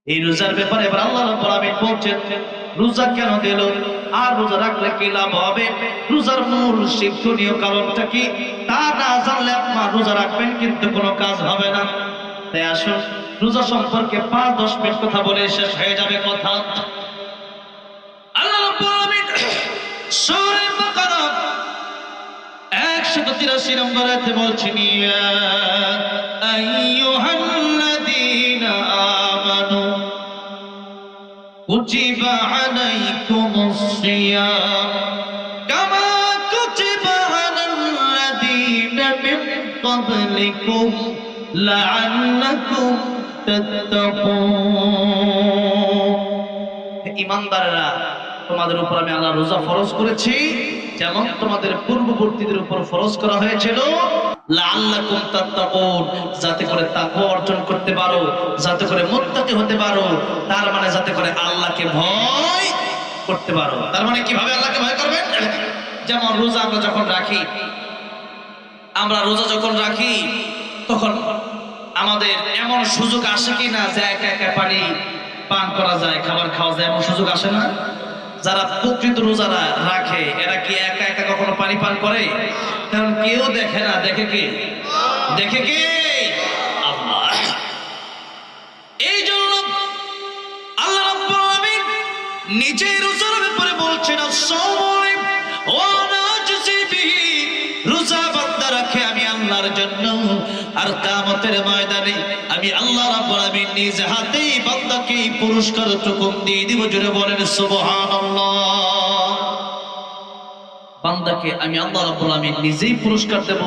এই রোজার ব্যাপারে এবার আল্লাহ রাব্বুল আলামিন বলছেন রোজা কেন দিল আর রোজা রাখলে কি লাভ হবে, রোজার মূল শিক্ষণীয় কারণটা কি তা না জানলে আপনার রোজা রাখবেন কিন্তু কোনো কাজ হবে না। তাই আসুন রোজা সম্পর্কে 5-10 মিনিট কথা বলে শেষ হয়ে যাবে কথা। আল্লাহ রাব্বুল আলামিন সূরা বাকারা 183 নম্বর আয়াতে বলছেন ইয়া আইয়ুহাল্লাযীনা আমানু কুতিবা আলাইকুমুস সিয়াম কামা কুতিবা আলাল্লাযীনা মিন ক্বাবলিকুম লাআল্লাকুম তাত্তাকুন। ঈমানদাররা, তোমাদের উপর আমি আল্লাহ রোজা ফরজ করেছি যেমন তোমাদের পূর্ববর্তীদের উপর ফরজ করা হয়েছিল, লাআল্লাকুম তাত্তাকুন, যাতে করে তাকওয়া অর্জন করতে পারো, যাতে করে মুত্তাকি হতে পারো। তার মানে যাতে করে আল্লাহকে ভয় করতে পারো। তার মানে কিভাবে আল্লাহকে ভয় করবেন? যেমন রোজা আমরা যখন রাখি তখন আমাদের এমন সুযোগ আসে কি না যে একা একা পানি পান করা যায়, খাবার খাওয়া যায়, এমন সুযোগ আসে না? যারা প্রকৃত রোজারা রাখে এরা কি একা একা কখনো পানি পান করে? কারণ কেউ দেখে না, দেখে কে? আল্লাহ। এই জন্য আল্লাহ রাব্বুল আলামিন নিজে রোজার ব্যাপারে বলছেন as-সাওম ওয়া নাজজি বিহি, রোজা বান্দা রাখে আমি আল্লাহর জন্য, আর কিয়ামতের ময়দানে আমি আল্লাহ রাব্বুল আলামিন নিজ হাতেই বান্দাকে পুরস্কার টুকুন দিয়ে দিব। জোরে বলেন সুবহানাল্লাহ। বান্দাকে আমি আল্লাহ রাব্বুল আলামিন নিজেই পুরস্কার দেব।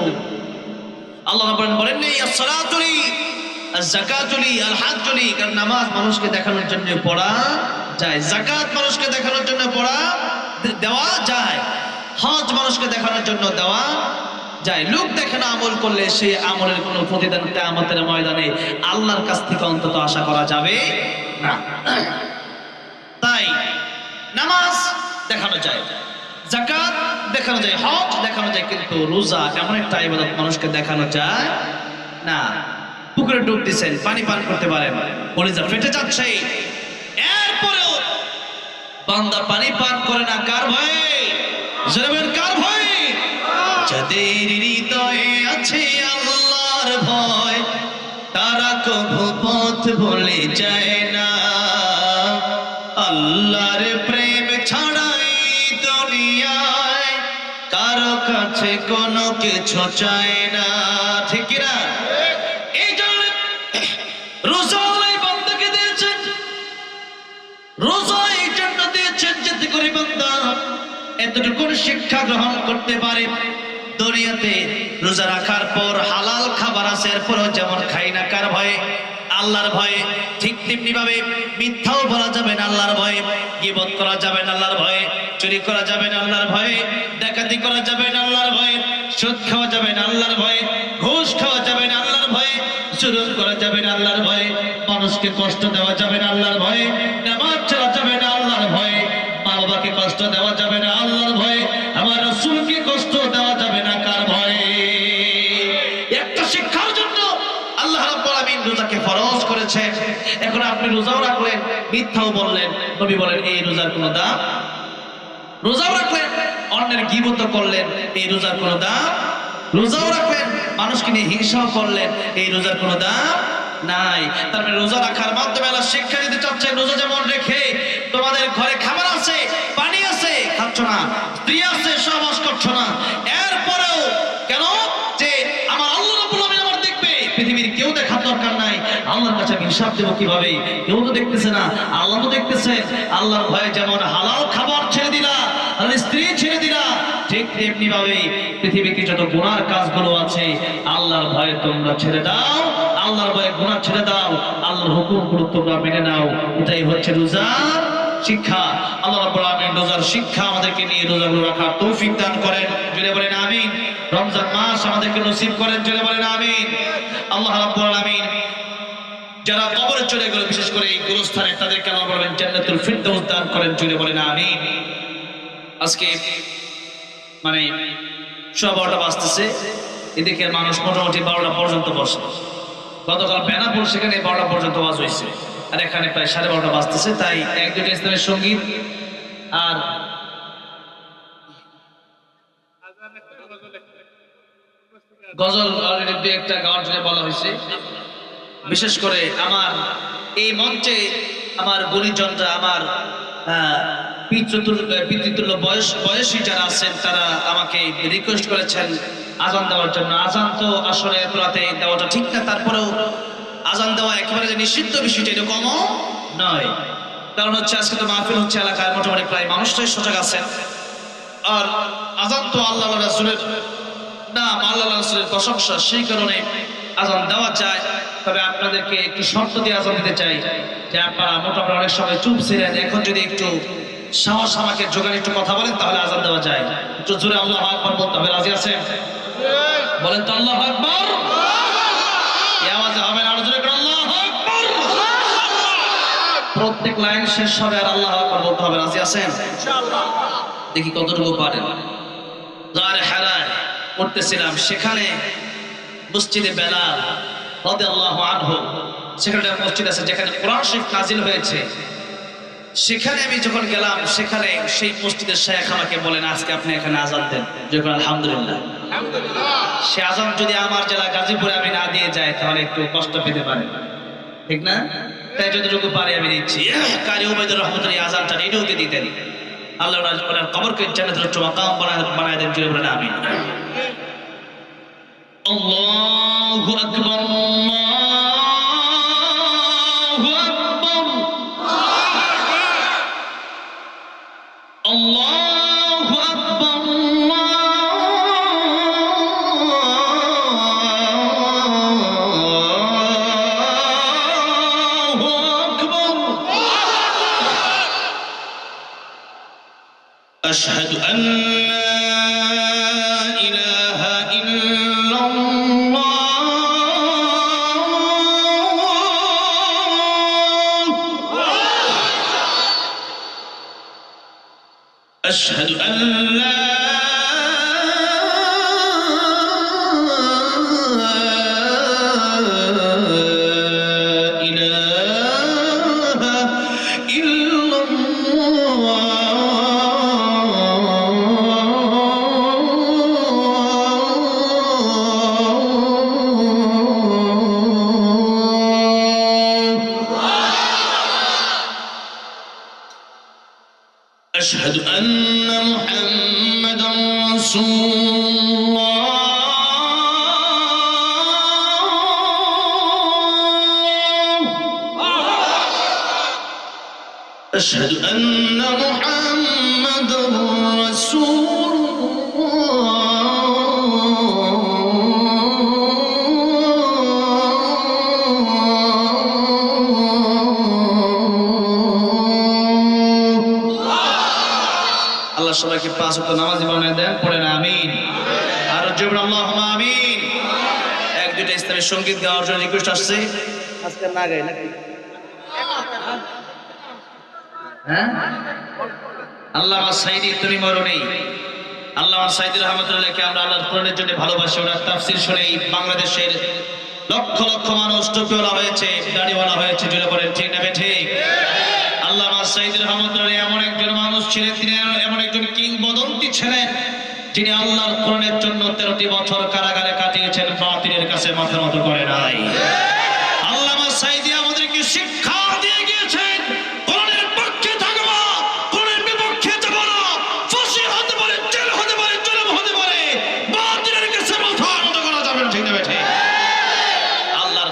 আল্লাহ রাব্বুল আলামিন বলেন as-সালাতু লি, আয-যাকাতু লি, আল-হাজ্জু লি, কারণ নামাজ মানুষকে দেখানোর জন্য পড়া যায়, যাকাত মানুষকে দেখানোর জন্য দেওয়া যায়, হজ মানুষকে দেখানোর জন্য দেওয়া যায়। লোক দেখে না আমল করলে সেই আমলের কোনো প্রতিদান কিয়ামতের ময়দানে আল্লাহর কাছ থেকে অন্তত আশা করা যাবে না। তাই নামাজ দেখানো যায়, যাকাত দেখানো যায়, হজ দেখানো যায়, কিন্তু রোজা এমন একটা ইবাদত মানুষকে দেখানো যায় না। পুকুরে ডুব দিচ্ছেন, পানি পান করতে পারেন, কলিজা ফেটে যাচ্ছে, এরপরেও বান্দা পানি পান করে না। কার ভয়ে? জনগণ কার ভয়ে? যাদের হৃদয়ে আছে আল্লাহর ভয় তারা কভু পথ ভুলে যায় না। আল্লাহর প্রেম ছাড়াই দুনিয়ায় কারো কাছে কোনো কিছু চায় না, ঠিক না? এই জন্য রোজা আল্লাহ বান্দাকে দিয়েছেন, রোজা এই জন্য দিয়েছেন যাতে করে বান্দা এতটুকু শিক্ষা গ্রহণ করতে পারে। দুনিয়াতে রোজা রাখার পর হালাল খাবার আছে, এরপরও যেমন খাই না কার ভয়ে? আল্লাহর ভয়ে। ঠিক তেমনি ভাবে মিথ্যাও বলা যাবে না আল্লাহর ভয়ে, গীবত করা যাবে না আল্লাহর ভয়ে, চুরি করা যাবে না আল্লাহর ভয়ে, ডাকাতি করা যাবে না আল্লাহর ভয়ে, সুদ খাওয়া যাবে না আল্লাহর ভয়ে, ঘুষ খাওয়া যাবে না আল্লাহর ভয়ে, জুলুম করা যাবে না আল্লাহর ভয়ে, মানুষকে কষ্ট দেওয়া যাবে না আল্লাহর ভয়ে, নামাজ ছাড়া যাবে না আল্লাহর ভয়ে, মা বাবাকে কষ্ট দেওয়া যাবে না আল্লাহর ভয়ে, আমার রাসূলকে কষ্ট দেওয়া যাবে না কার ভয়ে? একটা শিক্ষার জন্য আল্লাহ রাব্বুল আলামিন রোজাকে ফরজ করেছেন। এখন আপনি রোজাও রাখলেন, মিথ্যাও বললেন, নবী বলেন এই রোজার কোনো দাম? রোজাও রাখলেন, অন্যের গীবত করলেন, এই রোজার কোনো দাম? রোজাও রাখলেন, মানুষকে নিয়ে হিংসাও করলেন, এই রোজার কোনো দাম নাই। তার মানে রোজা রাখার মাধ্যমে আল্লাহ শিক্ষা দিতে চাচ্ছেন, রোজা যেমন রেখে তোমাদের ঘরে খাবার আছে, পানি আছে, খাচ্ছ না, স্ত্রী আছে, সহবাস করছো না, এরপরেও কেন? যে আমার আল্লাহ রাব্বুল আলামিন আমার দেখবে, পৃথিবীর কেউ দেখার দরকার নাই, আল্লাহর কাছে আমি হিসাব দেবো কিভাবে? কেউ তো দেখতেছে না, আল্লাহ তো দেখতেছে। আল্লাহর ভয়ে যেমন হালাল খাবার ছেড়ে দিলা, আল্লাহর স্ত্রী ছেড়ে দিলা, ঠিক তেমনি ভাবে পৃথিবীতে যত গুনার কাজগুলো আছে আল্লাহর ভয়ে তোমরা ছেড়ে দাও, আল্লাহর ভয়ে গুনাহ ছেড়ে দাও, আল্লাহর হুকুমগুলো তোমরা মেনে নাও। এটাই হচ্ছে রোজার শিক্ষা। আল্লাহ রাব্বুল আলামিন রোজার শিক্ষা আমাদেরকে নিয়ে রোজাগুলো রাখার তৌফিক দান করেন, জুড়ে বলেন আমিন। রমজান মাস আমাদেরকে নসিব করেন, জুড়ে বলেন আমিন। আল্লাহ রাব্বুল আলামিন যারা কবরে চলে গেল, বিশেষ করে এই গোরস্থানে, তাদেরকে আল্লাহ বলেন জান্নাতুল ফিরদাউস দান করেন, জুড়ে বলেন আমিন। আজকে মানে 12টা বাজতেছে, এদিকে মানুষ মোটামুটি 12টা পর্যন্ত বসে। গতকাল বেনাপুর সেখানে 12টা পর্যন্ত ওয়াজ হয়েছে। আর এখানে প্রায় 12:30 বাজতেছে, তাই এক দুটো ইসলামের সঙ্গীত আর গজল অলরেডি দু একটা গাওয়ার জন্য বলা হয়েছে। বিশেষ করে আমার এই মঞ্চে আমার গুণীজনরা, আমার পিতৃতুল্য বয়সী যারা আছেন তারা আমাকে রিকোয়েস্ট করেছেন আজান দেওয়ার জন্য। আজান তো আসলে এত রাতে দেওয়াটা ঠিক না, তারপরেও আজান দেওয়া একেবারে যে নিষিদ্ধ বিষয়টা এরকমও নয়। কারণ হচ্ছে আজকে তো মাহফিল হচ্ছে, এলাকায় মোটামুটি প্রায় মানুষটাই সজাগ আছেন। আর আজান তো আল্লাহ রাসূলের নাম, আল্লাহ রাসূলের প্রশংসা, সেই কারণে আজান দেওয়া যায়। তবে আপনাদেরকে একটু শর্ত দিয়ে আজান দিতে চাই যে আপনারা মোটামুটি অনেক সময় চুপ ছিলেন, এখন যদি একটু সাহস আমাকে জোগাড় একটু কথা বলেন তাহলে আজান দেওয়া যায়। একটু জোরে আল্লাহু আকবার বলতে হবে, রাজি আছেন? বলেন তো আল্লাহু আকবার। এই আওয়াজে হবে না, আরো জোরে করে আল্লাহু আকবার। প্রত্যেক লাইন শেষ হবে আর আল্লাহু আকবার বলতে হবে, রাজি আছেন? ইনশাআল্লাহ। দেখি কতটুকু পারেন। গারে হারায় পড়তেছিলাম, সেখানে মসজিদে বেলাল রাদিয়াল্লাহু আনহু, সেখানে মসজিদ আছে যেখানে কোরআন শরীফ নাজিল হয়েছে। সেখানে আমি যখন গেলাম, সেখানে সেই মসজিদের শায়েখ আমাকে বলেন, আজকে আপনি এখানে আজান দেন। যখন আলহামদুলিল্লাহ, সে আজান যদি আমার জেলা গাজীপুরে আমি না দিয়ে যাই তাহলে একটু কষ্ট পেতে পারে, ঠিক না? তাই যতটুকু পারি আমি দিচ্ছি। কারি উবাইদুর রহমতুল্লাহ আজানটা রেডিওতে দিতেন। আল্লাহ ওনার কবরকে জান্নাতুল উচ্চ মাকাম বানায় দেন, জুড়ে বলেন আমিন। আল্লাহু আকবার, আল্লাহু আকবার, আল্লাহু আকবার, আল্লাহু আকবার। আশহাদু আন্না أشهد أن لا إله إلا أشهد أن محمدا رسول الله، أشهد أن محمدا رسول সবাইকে 5 ওয়াক্ত নামাজি বানায় দেন, পড়েন আমিন। আর জোরে আল্লাহুম্মা আমিন। এক দুইটা ইসলামী সঙ্গীত গাওয়ার জন্য রিকোয়েস্ট আসছে, আজকে না গাই নাকি? হ্যাঁ, আল্লামা সাইদি তুমি মরণেই। আল্লামা সাইদি রহমাতুল্লাহকে আমরা আল্লাহর কোরআনের জন্য ভালোবাসি। ওনার তাফসীর শুনেই বাংলাদেশের লক্ষ লক্ষ মানুষ টুপিওয়ালা হয়েছে, দাড়িওয়ালা হয়েছে, জুড়ে পড়েন ঠিক না ঠিক? আল্লামা সাইদি রহমাতুল্লাহ এমন একজন মানুষ ছিলেন, তিনি এমন একজন কিংবদন্তি ছিলেন যিনি আল্লাহর কোরআনের জন্য 13টি বছর কারাগারে কাটিয়েছেন, বাতিলের কাছে মাথা নত করে নাই। আল্লামা সাইদি আমাদেরকে শিক্ষা দিয়ে গিয়েছেন, কোরআনের পক্ষে থাকবো, কোরআনের বিপক্ষে যাব না। ফাঁসি হতে পারে, জেল হতে পারে, জুলুম হতে পারে, বাতিলের কাছে মাথা নত করা যাবে না, ঠিক না ঠিক? আল্লাহর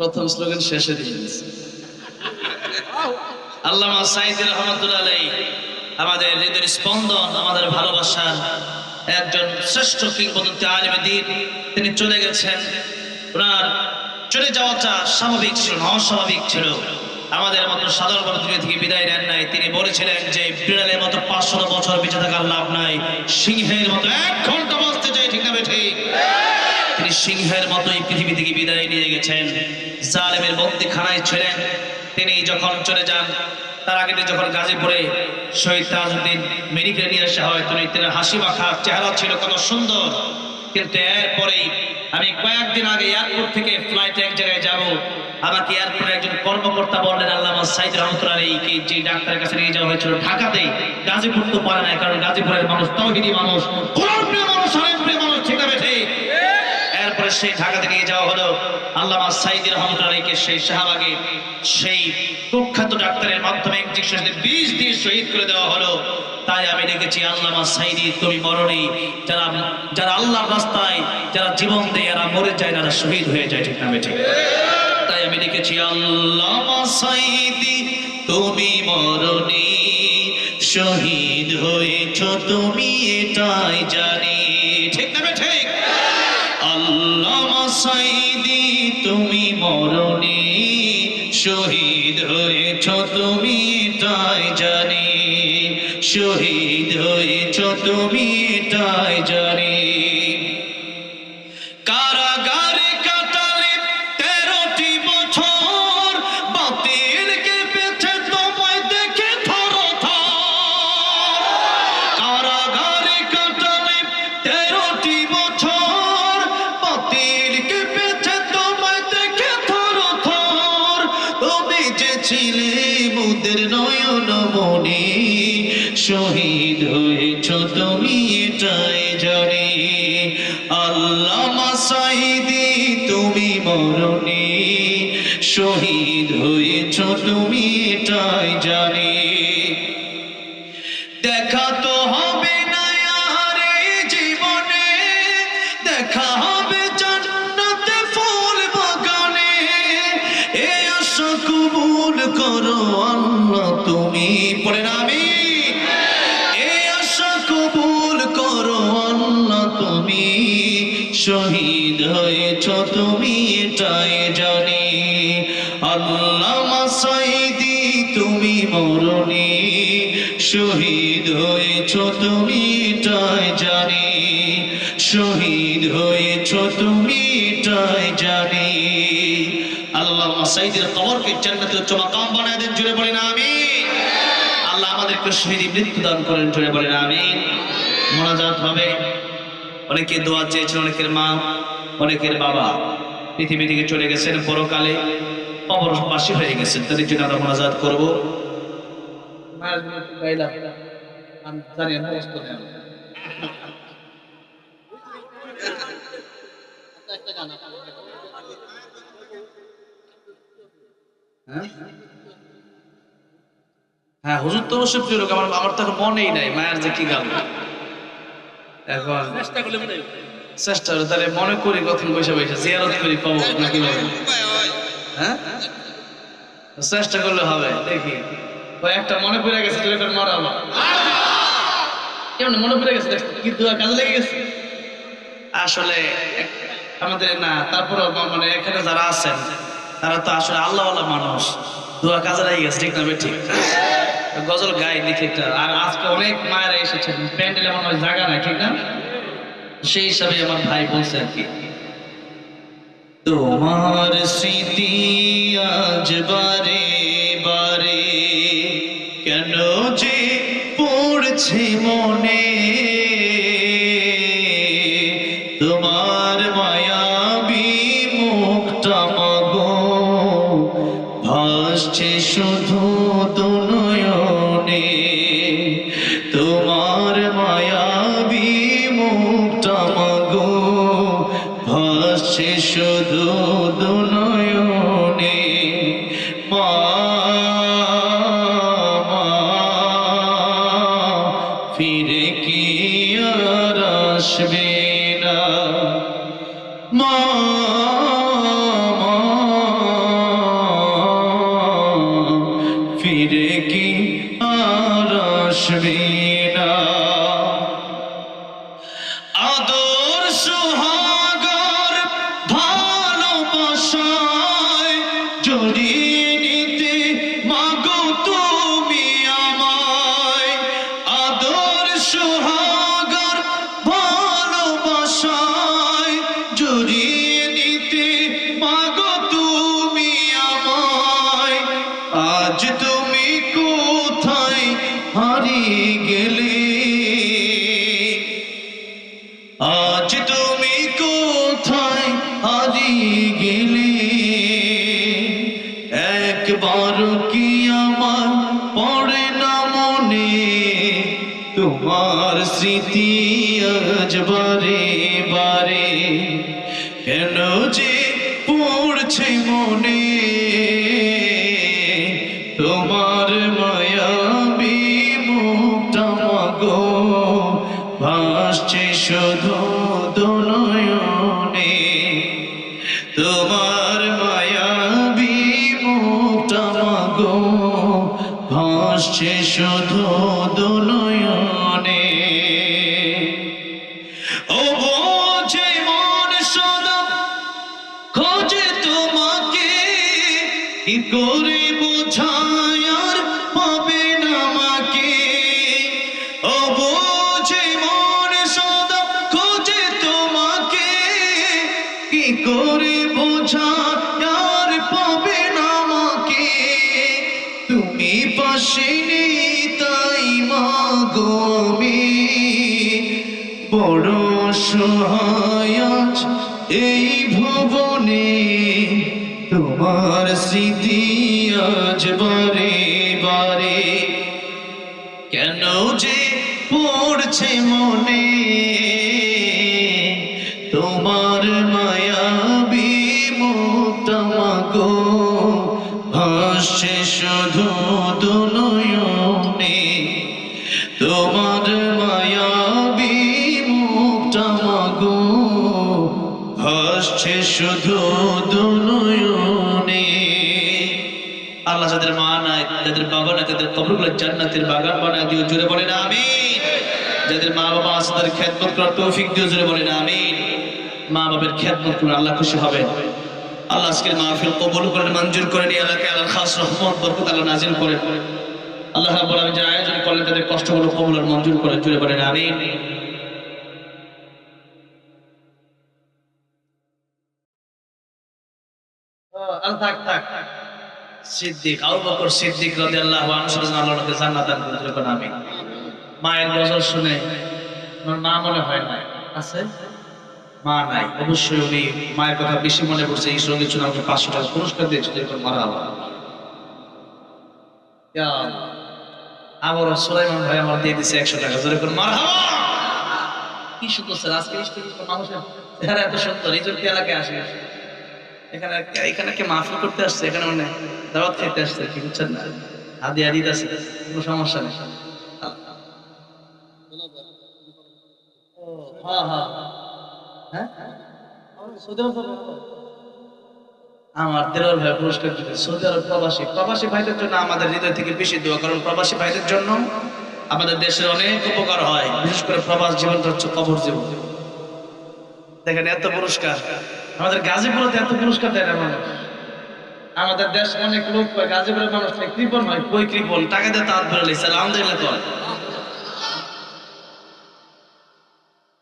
প্রথম স্লোগান শেষে দিয়ে দিয়েছে। আল্লামা সাইদি রহমাতুল্লাহ আলাইহি আমাদের হৃদয়ের স্পন্দন, আমাদের ভালোবাসার একজন শ্রেষ্ঠ কিংবদন্তি আলেমে দ্বীন। তিনি চলে গেছেন, ওনার চলে যাওয়াটা স্বাভাবিক ছিল না, অস্বাভাবিক ছিল। আমাদের মতো সাধারণ মানুষ দুনিয়া থেকে বিদায় নেন নাই। তিনি বলেছিলেন যে বিড়ালের মতো 500 বছর বেঁচে থাকার লাভ নাই, সিংহের মতো 1 ঘন্টা বাঁচতে চাই, ঠিক না ঠিক? তিনি সিংহের মতো এই পৃথিবী থেকে বিদায় নিয়ে গেছেন। জালেমের বন্দিখানায় ছিলেন। তিনি যখন চলে যান, তার আগে যখন গাজীপুরে শহীদ তাজউদ্দিন মেডিকেলে নিয়ে আসা হয়, তিনি হাসি মাখা চেহারা ছিল, কত সুন্দর। কিন্তু এরপরেই আমি কয়েকদিন আগে এয়ারপোর্ট থেকে ফ্লাইটে এক জায়গায় যাব, আমাকে এয়ারপোর্টের একজন কর্মকর্তা বললেন, আল্লামা সাইদ রহমতুল্লাহ আলাইহি যে ডাক্তারের কাছে নিয়ে যাওয়া হয়েছিল ঢাকাতে, গাজীপুর তো পারে না, কারণ গাজীপুরের মানুষ তাওহীদি মানুষ, কোরআন প্রিয় মানুষ, আলেম প্রিয় মানুষ, ঠিক না ঠিক? এরপরে সেই ঢাকাতে নিয়ে যাওয়া হলো আল্লামা সাইদ রহমতুল্লাহ আলাইহিকে, সেই শাহবাগে সেই কুখ্যাত ডাক্তারের মাধ্যমে ইনজেকশন দিয়ে 20 দিয়ে শহীদ করে দেওয়া হলো। তাই আমি দেখেছি, আল্লামা সাইদি তুমি মরণী, যারা আল্লাহর রাস্তায় যারা জীবন দেয় এরা মরে যায় না, শহীদ হয়ে যায়, ঠিক না ঠিক? তাই আমি দেখেছি, আল্লামা সাইদি তুমি মরণী, শহীদ হয়েছ তুমি এটাই জানি, ঠিক না ঠিক? আল্লামা সাইদি তুমি মরণী, শহীদ হয়েছ তুমি এটাই জানি, শহীদ হয়েছ তুমি এটাই জানি। কারাগারে কাটালে 13টি বছর, বাতিলকে পেছে তোমায় দেখে থরথর। কারাগারে কাটালে 13টি বছর, বাতিলকে পেছে তোমায় দেখে থরথর। তুমি যে ছিলে মুদের নয়ন মনি, শহীদ হয়েছ তুমি এটাই জানি। আল্লামা সাইদি তুমি মরণী, শহীদ হয়েছ তুমি এটাই জানি। দেখা তো হবে না আর এই জীবনে, দেখা হবে জান্নাতে ফুল বাগানে। এই আশা কবুল করো আল্লাহ তুমি, পড়ে না আমি, এই আশা কবুল করো আল্লাহ তুমি, শহীদ হয়েছ তুমি এটাই জানি। আল্লামা সাইদি তুমি মরণী, শহীদ হয়েছ তুমি এটাই জানি, শহীদ হয়েছ তুমি এটাই জানি। আল্লামা সাইদির কবরকে জান্নাতুল উচ্চ মাকাম বানায় দেন, জুড়ে বলেন আমিন। আল্লাহ আমাদেরকে শহীদ মৃত্যু দান করেন, জুড়ে বলেন আমিন। মোনাজাত হবে। অনেকে দোয়া চেয়েছেন, অনেকের মা, অনেকের বাবা পৃথিবী থেকে চলে গেছেন, পরকালে কবরবাসী হয়ে গেছেন, তাদের জন্য আমরা মোনাজাত করবো। হ্যাঁ, হুজুর তো অবশ্যই প্রিয় লোক, আমার তো এখন মনেই নাই মায়ের যে কি গান, এখন চেষ্টা করে তাহলে মনে করি কখন বসে বসে জিয়ারত করি কবর, নাকি বলেন? হ্যাঁ, চেষ্টা করলে হবে। দেখি ওই একটা মনে পড়ে গেছে, মরা হলো কেমন মনে পড়ে গেছে, কি দোয়া কাজে লেগে গেছে আসলে আমাদের না। তারপরে মানে এখানে যারা আছেন তারা তো আসলে আল্লাহ মানুষ, দোয়া কাজে লেগে গেছে, ঠিক না ঠিক? গজল গাই লিখে, আর আজকে অনেক মায়েরা এসেছেন, প্যান্ডেলে আমার জায়গা নাই, ঠিক না? সেই হিসাবে আমার ভাই বলছে আর কি, তোমার স্মৃতি আজ বারে বারে কেন যে পড়ছে মনে, তোমার মায়াবী মুখটা মাগো ভাসছে শুধু দুনয়নে, তোমার মায়াবী মুখটা মাগো ভাসছে শুধু দুনয়নে। মা ফিরে কি আর আসবে না, মা ফিরে কি আর আসবে না। আদর সোহাগর ভালোবাসায় জড়িয়ে নিতে আজ তুমি কোথায় হারিয়ে গেলে, একবার কি আমার পড়ে না মনে তোমার স্মৃতি আজ বারে বারে, কেন যে পড়ছে মনে তোমার মায়াবী মুখটা মাগো, ভাসছে শুধু দুনয়নে তোমার মায়াবী মুখটা মাগো, ভাসছে শুধু দুনয়নে। ও বোঝে মন সদা খোঁজে তোমাকে, কি করে বোঝায় আর পাবে না আমাকে। ও বোঝে মন সদা খোঁজে তোমাকে, কি করে বোঝায় আর পাবে না আমাকে। তুমি পাশে নেই তাই মাগো আমি বড় অসহায় আজ এই ভুবনে, তোমার স্মৃতি আজ বারে বারে, কেন যে পড়ছে মনে তোমার মায়াবী মুখটা মাগো, ভাসছে শুধু দুনয়নে তোমার মায়াবী মুখটা মাগো, ভাসছে শুধু দুনয়নে। আল্লাহ যাদের মা নাই, যাদের বাবা নাই, তাদের কবরগুলো জান্নাতের বাগান বানায় দিও, জোরে বলেন আমিন। যাদের মা বাবা আছে তাদের খেদমত করার তৌফিক দিও, জোরে বলেন আমিন। মা বাবার খেদমত করে আল্লাহ খুশি হবে। আল্লাহ আজকের মাহফিল কবুল করেন, মঞ্জুর করেন, এই এলাকায় আল্লাহর খাস রহমত বরকত আল্লাহ নাজিল করেন। আল্লাহ রাব্বুল আলামিন যারা আয়োজন করলেন তাদের কষ্টগুলো কবুল আর মঞ্জুর করেন, জোরে বলেন আমিন। থাক থাক সিদ্দিক আবু বকর সিদ্দিক রাদিয়াল্লাহু আনহু আল্লাহকে জান্নাত দান করুন, জোরে বলেন আমিন। মায়ের গজল শুনে আমার মা মনে হয় না আছে, মা নাই, অবশ্যই উনি মায়ের কথা বেশি মনে পড়ছে। এই সঙ্গে শুনে আমাকে 500 টাকা পুরস্কার দিয়েছে, দেখুন মারহাবা। আবারও সুলাইমান ভাই আমার দিয়ে দিছে 100 টাকা, জোরে করে মারহাবা। কি সুন্দর স্যার, আজকে মানুষের চেহারা এত সুন্দর, এই জন্য এলাকায় আসে। এখানে এখানে কে মাহফিল করতে আসছে, এখানে মানে দাওয়াত খেতে আসছে, কি বুঝছেন না, হাদি হাদিদ আছে, কোনো সমস্যা নেই। হ্যাঁ হ্যাঁ হ্যাঁ, আমার দেওয়ার ভাই পুরস্কার দিতে সৌদি আরব প্রবাসী প্রবাসী ভাইদের জন্য আমাদের হৃদয় থেকে বেশি দোয়া, কারণ প্রবাসী ভাইদের জন্য আমাদের দেশের অনেক উপকার হয়, বিশেষ করে প্রবাস জীবনটা হচ্ছে কবর জীবন। দেখেন এত পুরস্কার আমাদের গাজীপুরে এত পুরস্কার দেয় না মানুষ। আমাদের দেশ অনেক লোক পায়, গাজীপুরের মানুষ কৃপণ হয়, কই কৃপণ টাকা দিয়ে তাঁত ধরে লিখছে, আলহামদুলিল্লাহ কর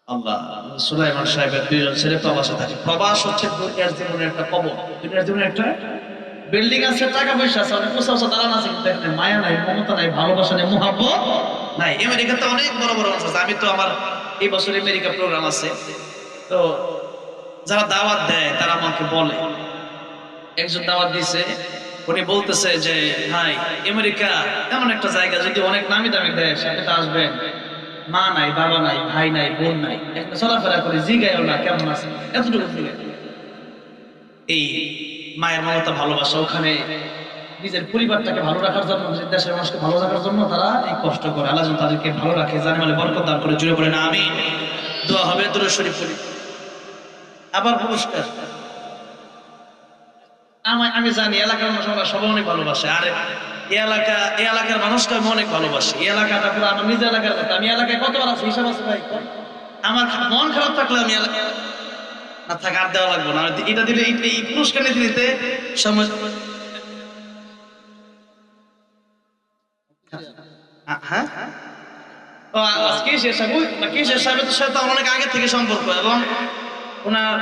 আল্লাহ। সুলাইমান সাহেবের 2 জন ছেলে প্রবাসে থাকে। প্রবাস হচ্ছে দুনিয়ার জীবনের একটা কবর, দুনিয়ার জীবনের একটা বিল্ডিং আছে, টাকা পয়সা আছে, অনেক উঁচা উঁচা দালান আছে, কিন্তু এখানে মায়া নাই, মমতা নাই, ভালোবাসা নেই, মুহাব্বত নাই। আমেরিকাতে অনেক বড় বড় মানুষ আছে। আমি তো আমার এই বছর আমেরিকা প্রোগ্রাম আছে, তো যারা দাওয়াত দেয় তারা আমাকে বলে, একজন দাওয়াত দিছে, উনি বলতেছে যে ভাই আমেরিকা এমন একটা জায়গা, যদি অনেক নামি দামি দেশ, আপনি তো আসবেন, মা নাই, বাবা নাই, ভাই নাই, বোন নাই, একটা চলাফেরা করে জিগায়ও না কেমন আছে, এতটুকু জিগায়। এই মায়ের মমতা ভালোবাসা, ওখানে নিজের পরিবারটাকে ভালো রাখার জন্য, নিজের দেশের মানুষকে ভালো রাখার জন্য তারা এই কষ্ট করে। আল্লাহ যেন তাদেরকে ভালো রাখে, জানে মানে বরকত দান করে, জুড়ে পড়ে না আমি দোয়া হবে, দুরূদ শরীফ পড়ি। আবার পুরস্কার আমি জানি এলাকার মানুষ আমরা সবাই অনেক ভালোবাসে, আর এই এলাকার মানুষকে আমি অনেক ভালোবাসি। এই এলাকাটা পুরো আমার নিজের এলাকার কথা। আমি এলাকায় কতবার আছি হিসাব আছে ভাই, আমার মন খারাপ থাকলে আমি এলাকা না থাক, আর দেওয়া লাগবো না, এটা দিলে এই পুরস্কার নিতে নিতে সময়। হ্যাঁ কেশের সাহেবের সাথে আমার অনেক আগে থেকে সম্পর্ক, এবং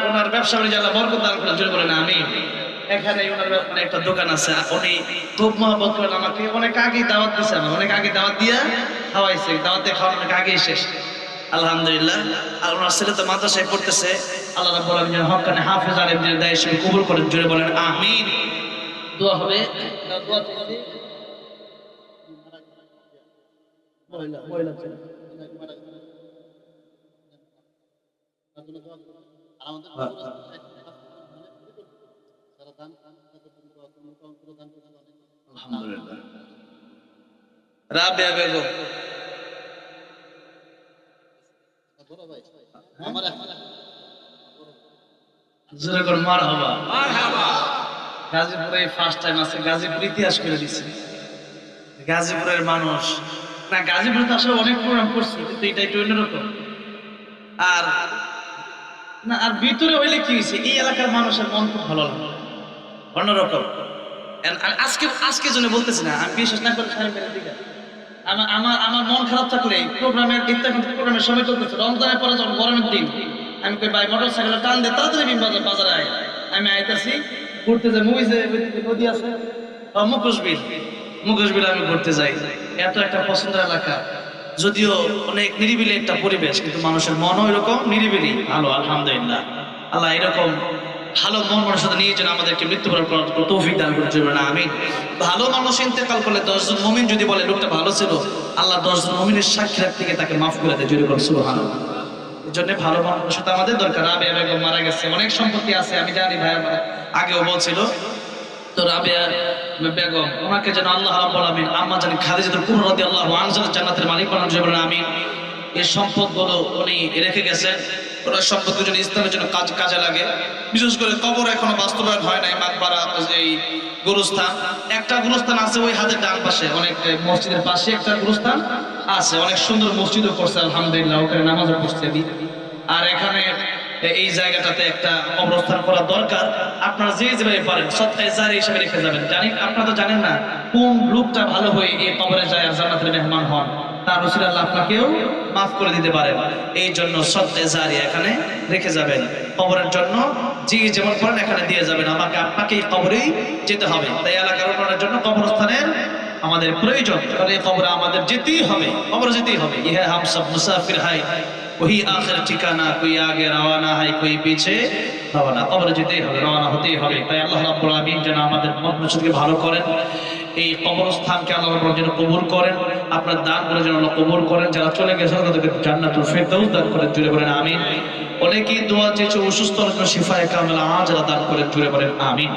ওনার ব্যবসা বাণিজ্য আল্লাহ বরকত দান করেন, জোরে বলেন আমি। এখানে ওনার মানে একটা দোকান আছে, উনি খুব মহব্বত করেন আমাকে, অনেক আগে দাওয়াত দিয়েছে, আমার অনেক আগে দাওয়াত দিয়ে খাওয়াইছে, দাওয়াত দিয়ে খাওয়ানো অনেক আগেই শেষ। আলহামদুলিল্লাহ। আর ওনার ছেলে তো মাদ্রাসায় পড়তেছে, আল্লাহ রাব্বুল আলামিন যেন হক্কানে হাফেজ আলেমদের দায় হিসেবে কবুল করেন, জোরে বলেন আমিন। দোয়া হবে, দোয়া চাইছি। আলহামদুলিল্লাহ। রাবেয়া বেগম, জোরে করে মারহাবা। গাজীপুরে ফার্স্ট টাইম আছে, গাজীপুর ইতিহাস করে দিচ্ছে। গাজীপুরের মানুষ না, গাজীপুরে তো আসলে অনেক প্রোগ্রাম করছি, কিন্তু এটা একটু অন্যরকম। আর না, আর ভিতরে হইলে কি হয়েছে, এই এলাকার মানুষের মন খুব ভালো লাগে, অন্যরকম। আজকে আজকে জন্য বলতেছি না, আমি বিশ্বাস না করে সাহেবের দিকে আমার মন খারাপ থাকলে প্রোগ্রামের প্রোগ্রামের সময় চলতেছে, রমজানের পরে যখন গরমের দিন, আমি কই ভাই মোটর সাইকেলে টান দিয়ে তাড়াতাড়ি বাজারে আয়। আমি আইতেছি ঘুরতে যাই, মুভিজে নদী আছে মুখোশবিল আমি ঘুরতে যাই। এত একটা পছন্দের এলাকা, যদিও অনেক নিরিবিলি একটা পরিবেশ, কিন্তু মানুষের মনও এরকম নিরিবিলি ভালো। আলহামদুলিল্লাহ, আল্লাহ এরকম ভালো মন মানুষের সাথে নিয়ে যেন আমাদেরকে মৃত্যুবরণ করার তৌফিক দান করতে পারেন, আমিন। ভালো মানুষ ইন্তেকাল করলে 10 জন মুমিন যদি বলে লোকটা ভালো ছিল, আল্লাহ 10 জন মুমিনের সাক্ষী থেকে তাকে মাফ করে দেয়, জোরে বলেন সুবহানাল্লাহ। এই জন্য ভালো মানুষের সাথে আমাদের দরকার। রাবেয়া বেগম মারা গেছে, অনেক সম্পত্তি আছে, আমি জানি ভাই আমার আগেও বলছিল। তো রাবেয়া বেগম, ওনাকে যেন আল্লাহ রাব্বুল আলামিন আম্মা জানি খাদিজাতুল কুবরা রাদিয়াল্লাহু আনহা জান্নাতের মালিক বানান, জোরে বলেন আমিন। এই সম্পদগুলো উনি রেখে গেছেন, ওনার সম্পদগুলো যেন ইসলামের জন্য কাজে লাগে। বিশেষ করে কবর এখনো বাস্তবায়ন হয় নাই, মাকবারা এই গোরস্থান, একটা গোরস্থান আছে ওই হাতের ডান পাশে, অনেক মসজিদের পাশে একটা গোরস্থান আছে, অনেক সুন্দর মসজিদও করছে আলহামদুলিল্লাহ, ওখানে নামাজও পড়ছে। আর এখানে এই জায়গাটাতে একটা কবরস্থান করা দরকার। আপনারা যে যেভাবে পারেন সদকায়ে জারিয়া হিসেবে রেখে যাবেন। আপনারা তো জানেন না কোন লোকটা ভালো হয়ে এই কবরে যায় আর জান্নাতের মেহমান হন, তার উসিলায় আল্লাহ আপনাকেও মাফ করে দিতে পারে। এই জন্য সদকায়ে জারিয়া এখানে রেখে যাবেন, কবরের জন্য যে যেমন করেন এখানে দিয়ে যাবেন। আপনাকে এই কবরেই যেতে হবে, তাই এলাকার উন্নয়নের জন্য কবরস্থানের আমাদের প্রয়োজন, কারণ এই কবরে আমাদের যেতেই হবে, কবরে যেতেই হবে। ইহা হাম সব মুসাফির হাই, ওহি আখির ঠিকানা, কোই আগে রওয়ানা হয়, কোই পিছে রওয়ানা। কবরে যেতেই হবে, রওয়ানা হতেই হবে। তাই আল্লাহ রাব্বুল আলামিন যেন আমাদের মনকে ভালো করেন, এই কবরস্থানকে আল্লাহ রাব্বুল যেন কবুল করেন, আপনার দানগুলো যেন আল্লাহ কবুল করেন। যারা চলে গেছে তাদেরকে জান্নাতুল ফেরদাউস দান করেন, জুড়ে বলেন আমিন। অনেকেই দোয়া চেয়েছে অসুস্থ, শিফায়ে কামিলা আজরা দান করেন, জুড়ে বলেন আমিন।